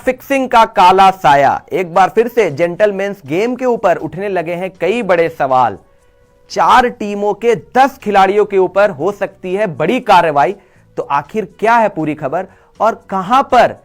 Fixing का काला साया। एक बार फिर से जेंटलमैन्स गेम के ऊपर उठने लगे हैं कई बड़े सवाल। 4 टीमों के 10 खिलाड़ियों के ऊपर हो सकती है बड़ी कार्रवाई। तो आखिर क्या है पूरी खबर और कहां पर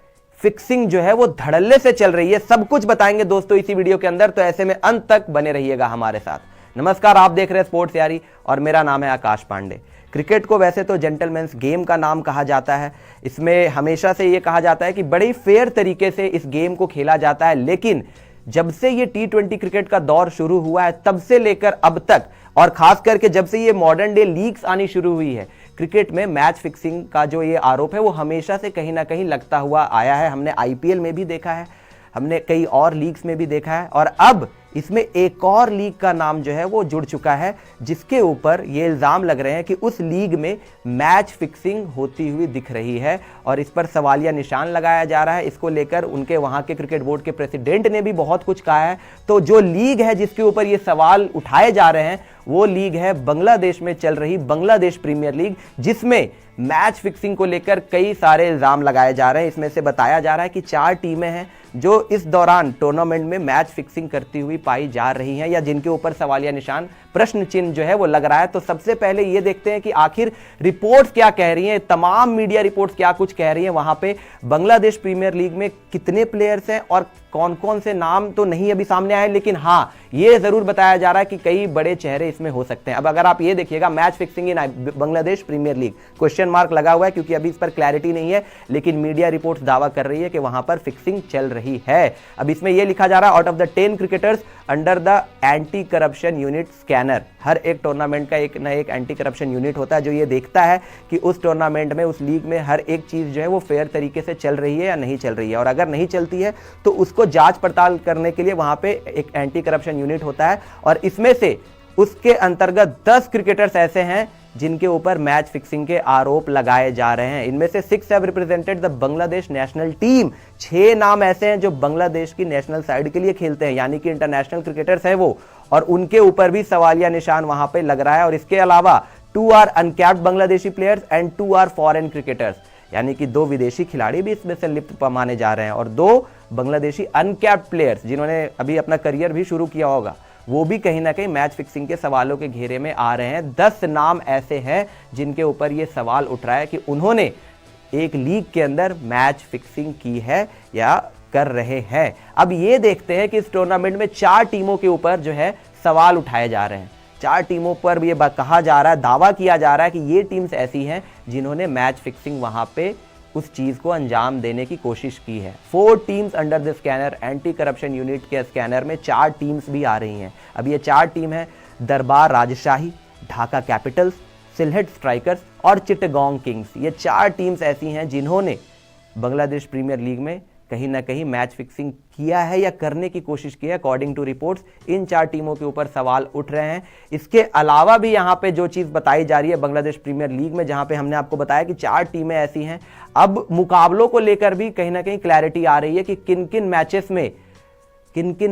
फिक्सिंग जो है वो धड़ल्ले से चल रही है, सब कुछ बताएंगे दोस्तों इसी वीडियो के अंदर। तो ऐसे में अंत तक बने रहिएगा हमारे साथ। नमस्कार, आप देख रहे हैं स्पोर्ट्स यारी और मेरा नाम है आकाश पांडे। क्रिकेट को वैसे तो जेंटलमैन्स गेम का नाम कहा जाता है। इसमें हमेशा से यह कहा जाता है कि बड़े फेयर तरीके से इस गेम को खेला जाता है, लेकिन जब से ये T20 क्रिकेट का दौर शुरू हुआ है तब से लेकर अब तक, और खास करके जब से ये मॉडर्न डे लीग्स आनी शुरू हुई है, क्रिकेट में मैच फिक्सिंग का जो ये आरोप है वो हमेशा से कहीं ना कहीं लगता हुआ आया है। हमने IPL में भी देखा है, हमने कई और लीग्स में भी देखा है, और अब इसमें एक और लीग का नाम जो है वो जुड़ चुका है, जिसके ऊपर ये इल्ज़ाम लग रहे हैं कि उस लीग में मैच फिक्सिंग होती हुई दिख रही है और इस पर सवालिया निशान लगाया जा रहा है। इसको लेकर उनके वहाँ के क्रिकेट बोर्ड के प्रेसिडेंट ने भी बहुत कुछ कहा है। तो जो लीग है जिसके ऊपर ये सवाल उठाए जा रहे हैं वो लीग है बांग्लादेश में चल रही बांग्लादेश प्रीमियर लीग, जिसमें मैच फिक्सिंग को लेकर कई सारे इल्ज़ाम लगाए जा रहे हैं। इसमें से बताया जा रहा है कि 4 टीमें हैं जो इस दौरान टूर्नामेंट में मैच फिक्सिंग करती हुई पाई जा रही हैं या जिनके ऊपर सवालिया निशान, प्रश्न चिन्ह जो है वो लग रहा है। तो सबसे पहले ये देखते हैं कि आखिर रिपोर्ट्स क्या कह रही हैं, तमाम मीडिया रिपोर्ट्स क्या कुछ कह रही हैं। वहां पे बांग्लादेश प्रीमियर लीग में कितने प्लेयर्स हैं और कौन कौन से नाम तो नहीं अभी सामने आए, लेकिन हाँ ये जरूर बताया जा रहा है कि कई बड़े चेहरे इसमें हो सकते हैं। अब अगर आप ये देखिएगा, match fixing in Bangladesh premier league, question mark लगा हुआ है क्योंकि अभी इस पर क्लैरिटी नहीं है, लेकिन मीडिया रिपोर्ट्स दावा कर रही है कि वहां पर फिक्सिंग चल रही है। अब इसमें यह लिखा जा रहा है, out of the 10 cricketers under the anti corruption unit scanner. हर एक टूर्नामेंट का एक ना एक एंटी करप्शन यूनिट होता है जो ये देखता है कि उस टूर्नामेंट में, उस लीग में हर एक चीज जो है वो फेयर तरीके से चल रही है या नहीं चल रही है, और अगर नहीं चलती है तो उसको जांच पड़ताल करने के लिए वहां पे एक एंटी करप्शन यूनिट होता है। और इसमें से उसके अंतर्गत 10 क्रिकेटर्स ऐसे हैं जिनके ऊपर मैच फिक्सिंग के आरोप लगाए जा रहे हैं। इनमें से 6 have represented the Bangladesh national team. 6 नाम ऐसे हैं जो बांग्लादेश की नेशनल साइड के लिए खेलते हैं, यानी कि इंटरनेशनल क्रिकेटर्स हैं वो, और उनके ऊपर भी सवालिया निशान वहां पे लग रहा है। और इसके अलावा 2 are uncapped Bangladeshi players and 2 are foreign cricketers, यानी कि 2 विदेशी खिलाड़ी भी इसमें से लिप्त माने जा रहे हैं, और 2 बांग्लादेशी अनकैप्ड प्लेयर्स जिन्होंने अभी अपना करियर भी शुरू किया होगा, वो भी कहीं ना कहीं मैच फिक्सिंग के सवालों के घेरे में आ रहे हैं। 10 नाम ऐसे हैं जिनके ऊपर ये सवाल उठ रहा है कि उन्होंने एक लीग के अंदर मैच फिक्सिंग की है या कर रहे हैं। अब ये देखते हैं कि इस टूर्नामेंट में 4 टीमों के ऊपर जो है सवाल उठाए जा रहे हैं। 4 टीमों पर ये कहा जा रहा है, दावा किया जा रहा है कि ये टीम्स ऐसी हैं जिन्होंने मैच फिक्सिंग वहां पे उस चीज को अंजाम देने की कोशिश की है। 4 teams under the scanner, anti corruption unit के स्कैनर में 4 टीम्स भी आ रही हैं। अब ये 4 टीम है दरबार राजशाही, ढाका कैपिटल्स, सिलहट स्ट्राइकर्स और चिटगांग किंग्स। ये 4 टीम्स ऐसी हैं जिन्होंने बांग्लादेश प्रीमियर लीग में कहीं ना कहीं मैच फिक्सिंग किया है या करने की कोशिश की है। अकॉर्डिंग टू रिपोर्ट्स इन 4 टीमों के ऊपर सवाल उठ रहे हैं। इसके अलावा भी यहाँ पे जो चीज बताई जा रही है बांग्लादेश प्रीमियर लीग में, जहां पे हमने आपको बताया कि 4 टीमें ऐसी हैं, अब मुकाबलों को लेकर भी कहीं ना कहीं क्लैरिटी आ रही है कि किन किन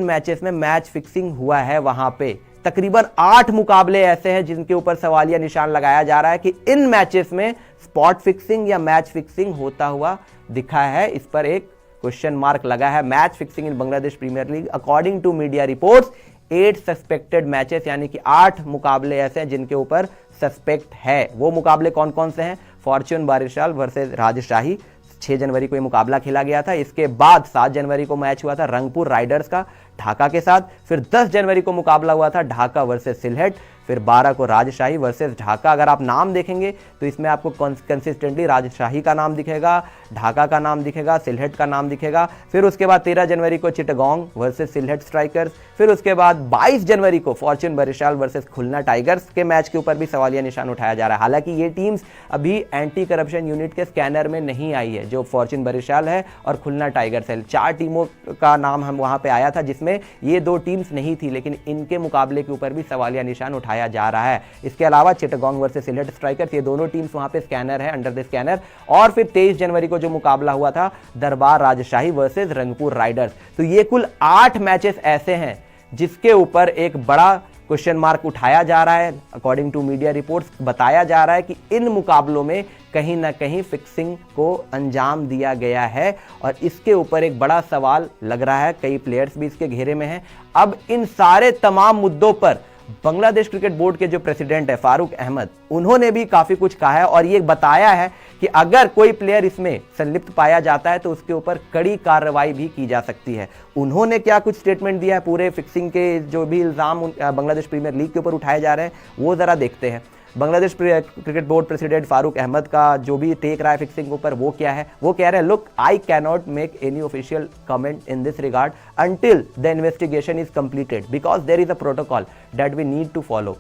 मैचेस में मैच फिक्सिंग हुआ है। वहां पे तकरीबन 8 मुकाबले ऐसे हैं जिनके ऊपर सवालिया निशान लगाया जा रहा है कि इन मैचेस में स्पॉट फिक्सिंग या मैच फिक्सिंग होता हुआ दिखा है। इस पर एक क्वेश्चन मार्क लगा है। Match fixing in Bangladesh premier league, according to media reports 8 suspected matches, यानी कि 8 मुकाबले ऐसे हैं जिनके ऊपर सस्पेक्ट है। वो मुकाबले कौन कौन से हैं? फॉर्च्यून बारिशाल वर्सेस राजशाही, 6 जनवरी को ये मुकाबला खेला गया था। इसके बाद 7 जनवरी को मैच हुआ था रंगपुर राइडर्स का ढाका के साथ। फिर 10 जनवरी को मुकाबला हुआ था ढाका वर्सेस सिलहट। फिर 12 को राजशाही वर्सेस ढाका। अगर आप नाम देखेंगे तो इसमें आपको कंसिस्टेंटली राजशाही का नाम दिखेगा, ढाका का नाम दिखेगा, सिलहट का नाम दिखेगा। फिर उसके बाद 13 जनवरी को चिटगांग वर्सेस सिलहट स्ट्राइकर्स। फिर उसके बाद 22 जनवरी को फॉर्च्यून बरिशाल वर्सेस खुलना टाइगर्स के मैच के ऊपर भी सवालिया निशान उठाया जा रहा है। हालांकि ये टीम्स अभी एंटी करप्शन यूनिट के स्कैनर में नहीं आई है, जो फॉर्च्यून बरिशाल है और खुलना टाइगर्स है। 4 टीमों का नाम हम वहां पे आया था जिसमें ये 2 टीम्स नहीं थी, लेकिन इनके मुकाबले के ऊपर भी सवालिया निशान उठाया जा रहा है। इसके अलावा चिटगांग वर्सेस सिलहट स्ट्राइकर्स, ये दोनों टीम्स वहां पे स्कैनर है, अंडर द स्कैनर। और फिर 23 जनवरी को जो मुकाबला हुआ था दरबार राजशाही वर्सेस रंगपुर राइडर्स। तो ये कुल 8 मैचेस ऐसे हैं जिसके ऊपर एक बड़ा क्वेश्चन मार्क उठाया जा रहा है। अकॉर्डिंग टू मीडिया रिपोर्ट्स बताया जा रहा है कि इन मुकाबलों में कहीं ना कहीं फिक्सिंग को अंजाम दिया गया है और इसके ऊपर एक बड़ा सवाल लग रहा है। कई प्लेयर्स भी इसके घेरे में हैं। अब इन सारे तमाम मुद्दों पर बांग्लादेश क्रिकेट बोर्ड के जो प्रेसिडेंट है फारूक अहमद, उन्होंने भी काफी कुछ कहा है और ये बताया है कि अगर कोई प्लेयर इसमें संलिप्त पाया जाता है तो उसके ऊपर कड़ी कार्रवाई भी की जा सकती है। उन्होंने क्या कुछ स्टेटमेंट दिया है पूरे फिक्सिंग के जो भी इल्जाम बांग्लादेश प्रीमियर लीग के ऊपर उठाए जा रहे हैं, वो जरा देखते हैं। Bangladesh cricket board president Farooq Ahmed का जो भी टेक रहा है फिक्सिंग के ऊपर वो क्या है, वो कह रहे हैं, look I can not make any official comment in this regard until the investigation is completed because there is a protocol that we need to follow.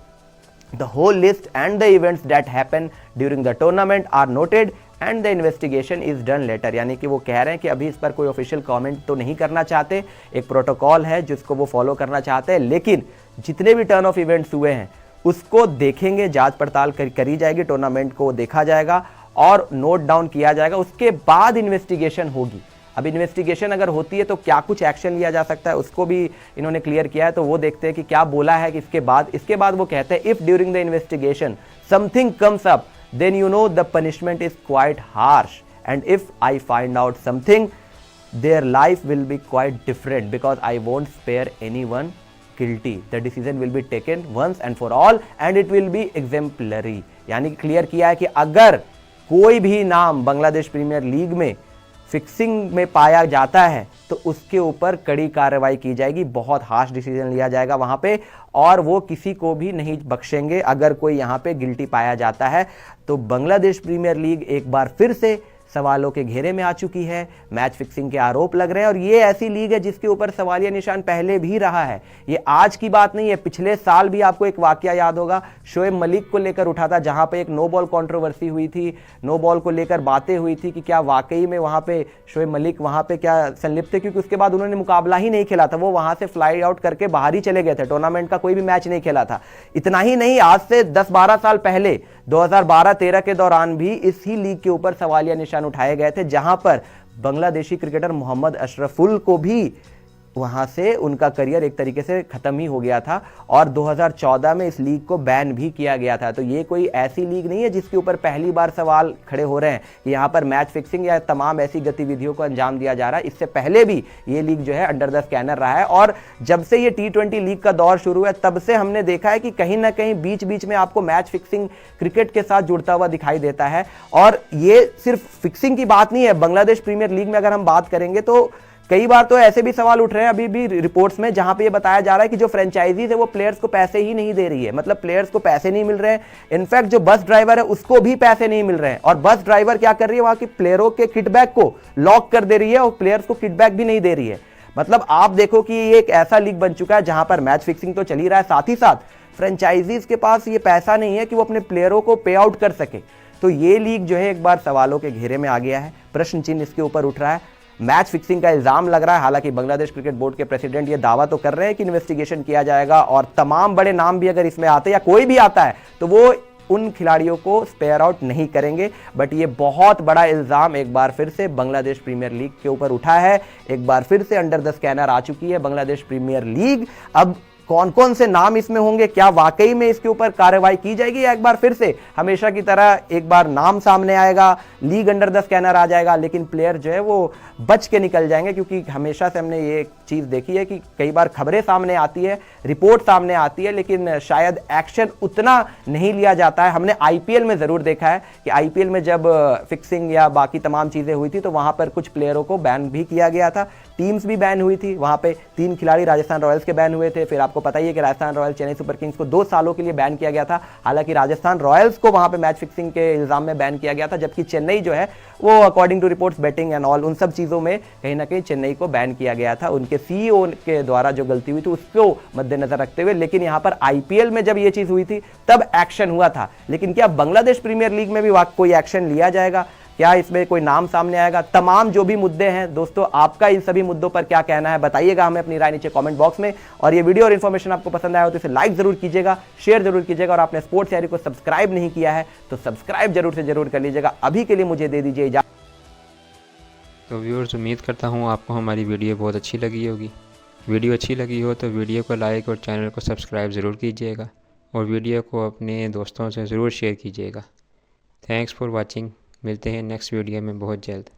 The whole list and the events that happen during the tournament are noted and the investigation is done later। यानी कि वो कह रहे हैं कि अभी इस पर कोई ऑफिशियल कमेंट तो नहीं करना चाहते, एक प्रोटोकॉल है जिसको वो फॉलो करना चाहते हैं, लेकिन जितने भी टर्न ऑफ इवेंट्स हुए हैं उसको देखेंगे, जांच पड़ताल करी जाएगी, टूर्नामेंट को देखा जाएगा और नोट डाउन किया जाएगा, उसके बाद इन्वेस्टिगेशन होगी। अब इन्वेस्टिगेशन अगर होती है तो क्या कुछ एक्शन लिया जा सकता है उसको भी इन्होंने क्लियर किया है। तो वो देखते हैं कि क्या बोला है कि इसके बाद वो कहते हैं if during the investigation something comes up then you know the punishment is quite harsh and if I find out something their life will be quite different because I won't spare anyone guilty. The decision will be taken once and for all and it will be exemplary। यानी clear किया है कि अगर कोई भी नाम Bangladesh premier league में fixing में पाया जाता है तो उसके ऊपर कड़ी कार्रवाई की जाएगी, बहुत हार्श डिसीजन लिया जाएगा वहां पे और वो किसी को भी नहीं बख्शेंगे अगर कोई यहां पे गिल्टी पाया जाता है। तो बांग्लादेश प्रीमियर लीग एक बार फिर से सवालों के घेरे में आ चुकी है, मैच फिक्सिंग के आरोप लग रहे हैं और ये ऐसी लीग है जिसके ऊपर सवालिया निशान पहले भी रहा है। ये आज की बात नहीं है, पिछले साल भी आपको एक वाकया याद होगा, शोएब मलिक को लेकर उठा था जहां पे एक नो बॉल कंट्रोवर्सी हुई थी, नो बॉल को लेकर बातें हुई थी कि क्या वाकई में वहां पे शोएब मलिक वहां पे क्या संलिप्त थे, क्योंकि उसके बाद उन्होंने मुकाबला ही नहीं खेला था, वो वहां से फ्लाई आउट करके बाहर ही चले गए थे, टूर्नामेंट का कोई भी मैच नहीं खेला था। इतना ही नहीं, आज से 10-12 साल पहले 2012-13 के दौरान भी इसी लीग के ऊपर सवालिया निशान उठाए गए थे जहां पर बांग्लादेशी क्रिकेटर मोहम्मद अशरफुल को भी वहां से उनका करियर एक तरीके से खत्म ही हो गया था और 2014 में इस लीग को बैन भी किया गया था। तो ये कोई ऐसी लीग नहीं है जिसके ऊपर पहली बार सवाल खड़े हो रहे हैं कि यहाँ पर मैच फिक्सिंग या तमाम ऐसी गतिविधियों को अंजाम दिया जा रहा है। इससे पहले भी ये लीग जो है अंडर द स्कैनर रहा है और जब से ये T20 लीग का दौर शुरू हुआ तब से हमने देखा है कि कहीं ना कहीं बीच बीच में आपको मैच फिक्सिंग क्रिकेट के साथ जुड़ता हुआ दिखाई देता है। और ये सिर्फ फिक्सिंग की बात नहीं है, बांग्लादेश प्रीमियर लीग में अगर हम बात करेंगे तो कई बार तो ऐसे भी सवाल उठ रहे हैं अभी भी रिपोर्ट्स में जहां पे ये बताया जा रहा है कि जो फ्रेंचाइजीज है वो प्लेयर्स को पैसे ही नहीं दे रही है, मतलब प्लेयर्स को पैसे नहीं मिल रहे हैं। इनफैक्ट जो बस ड्राइवर है उसको भी पैसे नहीं मिल रहे हैं और बस ड्राइवर क्या कर रही है, वहां की प्लेयरों के किटबैक को लॉक कर दे रही है और प्लेयर्स को किटबैक भी नहीं दे रही है। मतलब आप देखो कि ये एक ऐसा लीग बन चुका है जहां पर मैच फिक्सिंग तो चल ही रहा है, साथ ही साथ फ्रेंचाइजीज के पास ये पैसा नहीं है कि वो अपने प्लेयरों को पे आउट कर सके। तो ये लीग जो है एक बार सवालों के घेरे में आ गया है, प्रश्न चिन्ह इसके ऊपर उठ रहा है, मैच फिक्सिंग का इल्जाम लग रहा है। हालांकि बांग्लादेश क्रिकेट बोर्ड के प्रेसिडेंट ये दावा तो कर रहे हैं कि इन्वेस्टिगेशन किया जाएगा और तमाम बड़े नाम भी अगर इसमें आते या कोई भी आता है तो वो उन खिलाड़ियों को स्पेयर आउट नहीं करेंगे। बट ये बहुत बड़ा इल्जाम एक बार फिर से बांग्लादेश प्रीमियर लीग के ऊपर उठा है, एक बार फिर से अंडर द स्कैनर आ चुकी है बांग्लादेश प्रीमियर लीग। अब कौन कौन से नाम इसमें होंगे, क्या वाकई में इसके ऊपर कार्रवाई की जाएगी या एक बार फिर से हमेशा की तरह एक बार नाम सामने आएगा, लीग अंडर द स्कैनर आ जाएगा, लेकिन प्लेयर जो है वो बच के निकल जाएंगे। क्योंकि हमेशा से हमने ये चीज देखी है कि कई बार खबरें सामने आती है, रिपोर्ट सामने आती है, लेकिन शायद एक्शन उतना नहीं लिया जाता है। हमने आईपीएल में जरूर देखा है कि आईपीएल में जब फिक्सिंग या बाकी तमाम चीजें हुई थी तो वहां पर कुछ प्लेयरों को बैन भी किया गया था, टीम्स भी बैन हुई थी। वहां पे 3 खिलाड़ी राजस्थान रॉयल्स के बैन हुए थे, फिर आपको पता ही है कि Rajasthan Royals Chennai super Kings को 2 सालों के लिए बैन किया गया था। हालांकि राजस्थान रॉयल्स को वहां पे मैच फिक्सिंग के इल्जाम में बैन किया गया था, जबकि चेन्नई जो है वो according to reports betting and all उन सब चीजों में कहीं ना कहीं चेन्नई को बैन किया गया था, उनके सीईओ के द्वारा जो गलती हुई थी उसको मद्देनजर रखते हुए। लेकिन यहां पर आईपीएल में जब ये चीज हुई थी तब एक्शन हुआ था। लेकिन क्या बांग्लादेश प्रीमियर लीग में भी कोई एक्शन लिया जाएगा, क्या इसमें कोई नाम सामने आएगा? तमाम जो भी मुद्दे हैं दोस्तों, आपका इन सभी मुद्दों पर क्या कहना है बताइएगा हमें अपनी राय नीचे कमेंट बॉक्स में। और ये वीडियो और इन्फॉर्मेशन आपको पसंद आया हो तो इसे लाइक जरूर कीजिएगा, शेयर जरूर कीजिएगा और आपने स्पोर्ट्स डायरी को सब्सक्राइब नहीं किया है तो सब्सक्राइब जरूर से जरूर कर लीजिएगा। अभी के लिए मुझे दे दीजिए इजाजत। तो व्यूअर्स, उम्मीद करता हूँ आपको हमारी वीडियो बहुत अच्छी लगी होगी। वीडियो अच्छी लगी हो तो वीडियो को लाइक और चैनल को सब्सक्राइब ज़रूर कीजिएगा और वीडियो को अपने दोस्तों से ज़रूर शेयर कीजिएगा। Thanks for watching. मिलते हैं नेक्स्ट वीडियो में बहुत जल्द।